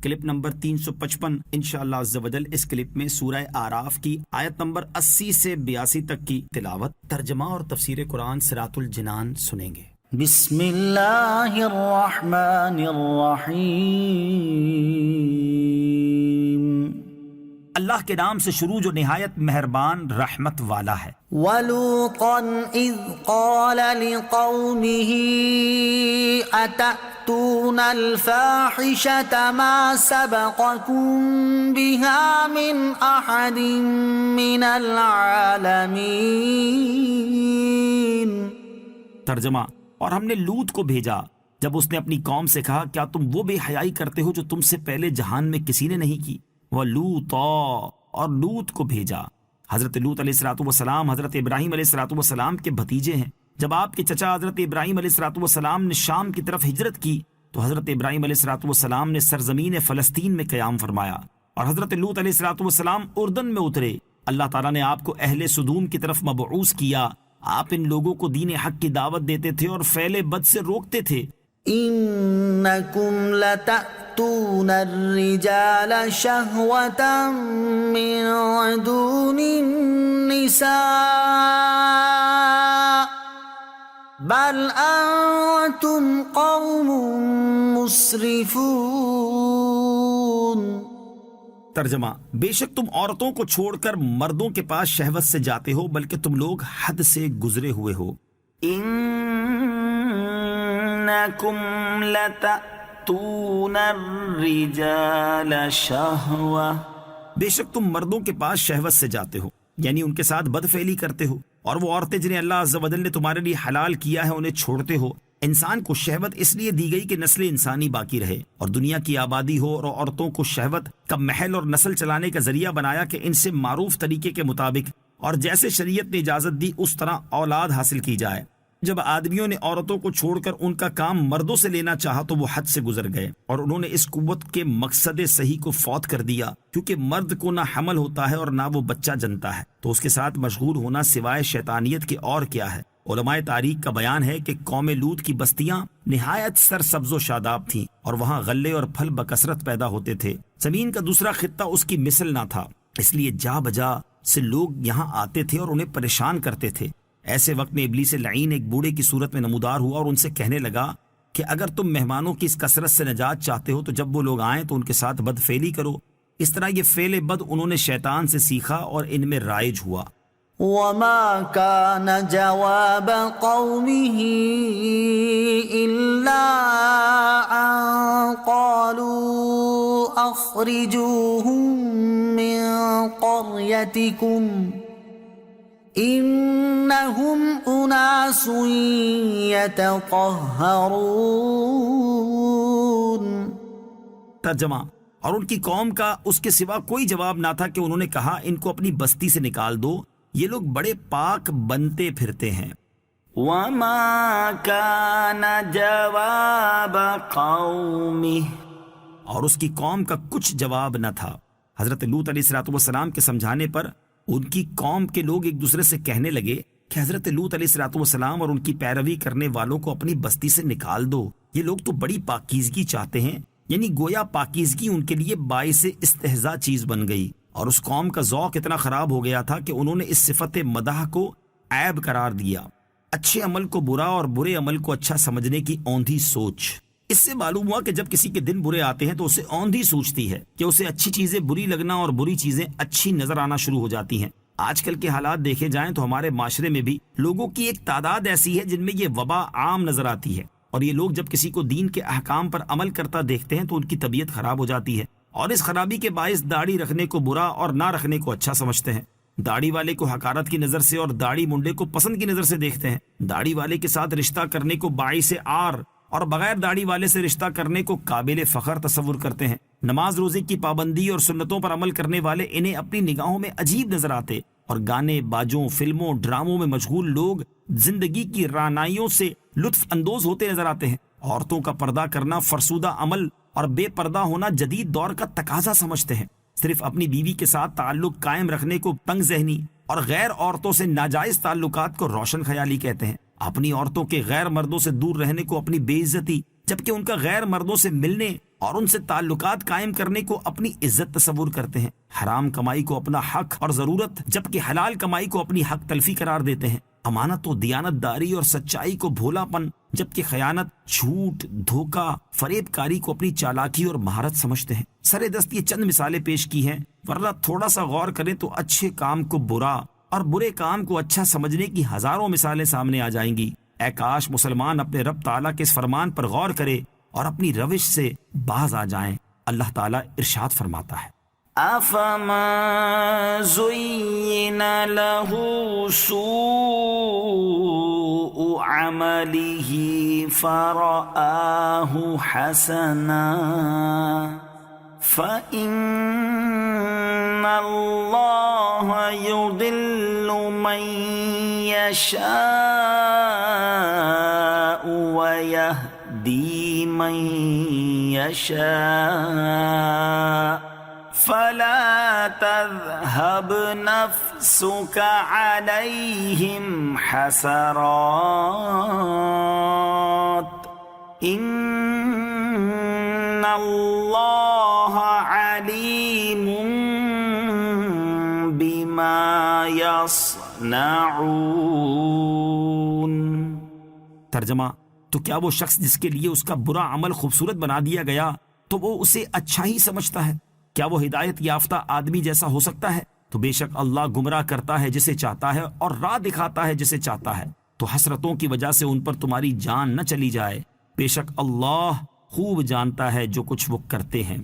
Clip number 355 انشاءاللہ عز و جل۔ اس کلپ میں سورہ اعراف کی آیت نمبر 80 سے 82 تک کی تلاوت، ترجمہ اور تفسیر قرآن صراط الجنان سنیں گے۔ بسم اللہ الرحمن الرحیم، اللہ کے نام سے شروع جو نہایت مہربان رحمت والا ہے۔ وَلُوطًا إِذْ قَالَ لِقَوْمِهِ أَتَأْتُونَ الْفَاحِشَةَ مَا سَبَقَكُم بِهَا مِنْ أَحَدٍ مِّنَ الْعَالَمِينَ۔ ترجمہ، اور ہم نے لوط کو بھیجا جب اس نے اپنی قوم سے کہا کیا تم وہ بے حیائی کرتے ہو جو تم سے پہلے جہان میں کسی نے نہیں کی۔ وَلُوطًا، اور لوط کو بھیجا۔ حضرت لوط علیہ السلام حضرت ابراہیم علیہ السلام کے بھتیجے ہیں۔ جب آپ کے چچا حضرت ابراہیم علیہ السلام نے شام کی طرف ہجرت کی تو حضرت ابراہیم علیہ السلام نے سرزمین فلسطین میں قیام فرمایا، اور حضرت لوط علیہ السلام اردن میں اترے۔ اللہ تعالیٰ نے آپ کو اہل سدوم کی طرف مبعوث کیا۔ آپ ان لوگوں کو دین حق کی دعوت دیتے تھے اور فعل بد سے روکتے تھے۔ انکم لتأتون الرجال شہوة من دون النساء بل انتم قوم مسرفون۔ ترجمہ، بے شک تم عورتوں کو چھوڑ کر مردوں کے پاس شہوت سے جاتے ہو بلکہ تم لوگ حد سے گزرے ہوئے ہو۔ انکم لتأتون الرجال شہوة، بے شک تم مردوں کے پاس شہوت سے جاتے ہو، یعنی ان کے ساتھ بدفعلی کرتے ہو، اور وہ عورتیں جنہیں اللہ عز و جل نے تمہارے لیے حلال کیا ہے انہیں چھوڑتے ہو۔ انسان کو شہوت اس لیے دی گئی کہ نسل انسانی باقی رہے اور دنیا کی آبادی ہو، اور عورتوں کو شہوت کا محل اور نسل چلانے کا ذریعہ بنایا کہ ان سے معروف طریقے کے مطابق اور جیسے شریعت نے اجازت دی اس طرح اولاد حاصل کی جائے۔ جب آدمیوں نے عورتوں کو چھوڑ کر ان کا کام مردوں سے لینا چاہا تو وہ حد سے گزر گئے، اور انہوں نے اس قوت کے مقصد صحیح کو فوت کر دیا، کیونکہ مرد کو نہ حمل ہوتا ہے اور نہ وہ بچہ جنتا ہے، تو اس کے ساتھ مشغول ہونا سوائے شیطانیت کے اور کیا ہے۔ علماء تاریخ کا بیان ہے کہ قوم لوط کی بستیاں نہایت سرسبز و شاداب تھیں، اور وہاں غلے اور پھل بکثرت پیدا ہوتے تھے۔ زمین کا دوسرا خطہ اس کی مثل نہ تھا، اس لیے جا بجا سے لوگ یہاں آتے تھے اور انہیں پریشان کرتے تھے۔ ایسے وقت میں ابلیس لعین ایک بوڑھے کی صورت میں نمودار ہوا اور ان سے کہنے لگا کہ اگر تم مہمانوں کی اس کثرت سے نجات چاہتے ہو تو جب وہ لوگ آئیں تو ان کے ساتھ بد فعلی کرو۔ اس طرح یہ فعل بد انہوں نے شیطان سے سیکھا اور ان میں رائج ہوا۔ وما كان جواب قومه إلا أن قالوا أخرجوهم من قريتكم إنهم أناس يتطهرون۔ ترجمہ، اور ان کی قوم کا اس کے سوا کوئی جواب نہ تھا کہ انہوں نے کہا ان کو اپنی بستی سے نکال دو، یہ لوگ بڑے پاک بنتے پھرتے ہیں۔ وما كان جواب قومه، اور اس کی قوم کا کچھ جواب نہ تھا۔ حضرت لوط علیہ السلام کے سمجھانے پر ان کی قوم کے لوگ ایک دوسرے سے کہنے لگے کہ حضرت لوط علیہ السلام اور ان کی پیروی کرنے والوں کو اپنی بستی سے نکال دو، یہ لوگ تو بڑی پاکیزگی چاہتے ہیں، یعنی گویا پاکیزگی ان کے لیے باعث استہزاء چیز بن گئی، اور اس قوم کا ذوق اتنا خراب ہو گیا تھا کہ انہوں نے اس صفت مدح کو عیب قرار دیا۔ اچھے عمل کو برا اور برے عمل کو اچھا سمجھنے کی اوندھی سوچ۔ اس سے معلوم ہوا کہ جب کسی کے دن برے آتے ہیں تو اسے اوندھی سوچتی ہے کہ اسے اچھی چیزیں بری لگنا اور بری چیزیں اچھی نظر آنا شروع ہو جاتی ہیں۔ آج کل کے حالات دیکھے جائیں تو ہمارے معاشرے میں بھی لوگوں کی ایک تعداد ایسی ہے جن میں یہ وبا عام نظر آتی ہے، اور یہ لوگ جب کسی کو دین کے احکام پر عمل کرتا دیکھتے ہیں تو ان کی طبیعت خراب ہو جاتی ہے، اور اس خرابی کے باعث داڑھی رکھنے کو برا اور نہ رکھنے کو اچھا سمجھتے ہیں۔ داڑھی والے کو حقارت کی نظر سے اور داڑھی منڈے کو پسند کی نظر سے دیکھتے ہیں۔ داڑھی والے کے ساتھ رشتہ کرنے کو باعث عار اور بغیر داڑھی والے سے رشتہ کرنے کو قابل فخر تصور کرتے ہیں۔ نماز روزے کی پابندی اور سنتوں پر عمل کرنے والے انہیں اپنی نگاہوں میں عجیب نظر آتے، اور گانے باجوں فلموں ڈراموں میں مشغول لوگ زندگی کی رعنائیوں سے لطف اندوز ہوتے نظر آتے ہیں۔ عورتوں کا پردہ کرنا فرسودہ عمل اور بے پردہ ہونا جدید دور کا تقاضا سمجھتے ہیں۔ صرف اپنی بیوی کے ساتھ تعلق قائم رکھنے کو تنگ ذہنی اور غیر عورتوں سے ناجائز تعلقات کو روشن خیالی کہتے ہیں۔ اپنی عورتوں کے غیر مردوں سے دور رہنے کو اپنی بے عزتی، جبکہ ان کا غیر مردوں سے ملنے اور ان سے تعلقات قائم کرنے کو اپنی عزت تصور کرتے ہیں، حرام کمائی کو اپنا حق اور ضرورت جبکہ حلال کمائی کو اپنی حق تلفی قرار دیتے ہیں، امانت و دیانت داری اور سچائی کو بھولا پن جبکہ خیانت، جھوٹ، دھوکہ، فریب کاری کو اپنی چالاکی اور مہارت سمجھتے ہیں۔ سرے دست یہ چند مثالیں پیش کی ہیں، ورنہ تھوڑا سا غور کریں تو اچھے کام کو برا اور برے کام کو اچھا سمجھنے کی ہزاروں مثالیں سامنے آ جائیں گی۔ اے کاش مسلمان اپنے رب تعالیٰ کے اس فرمان پر غور کرے اور اپنی روش سے باز آ جائیں۔ اللہ تعالیٰ ارشاد فرماتا ہے، أَفَمَا زُيِّنَ لَهُ سُوءُ عَمَلِهِ فَرَآهُ حَسَنًا فَإِنَّ اللَّهَ يُضِلُّ مَن يَشَاءُ وَيَهْدِي مَن يَشَاءُ فَلَا تَذْهَبْ نَفْسُكَ عَلَيْهِمْ حَسَرَاتٍ إِنَّ اللَّهَ عَلِيمٌ بِمَا يَصْنَعُونَ۔ ترجمہ، تو کیا وہ شخص جس کے لیے اس کا برا عمل خوبصورت بنا دیا گیا تو وہ اسے اچھا ہی سمجھتا ہے؟ کیا وہ ہدایت یافتہ آدمی جیسا ہو سکتا ہے؟ تو بے شک اللہ گمراہ کرتا ہے جسے چاہتا ہے اور راہ دکھاتا ہے جسے چاہتا ہے۔ تو حسرتوں کی وجہ سے ان پر تمہاری جان نہ چلی جائے، بے شک اللہ خوب جانتا ہے جو کچھ وہ کرتے ہیں۔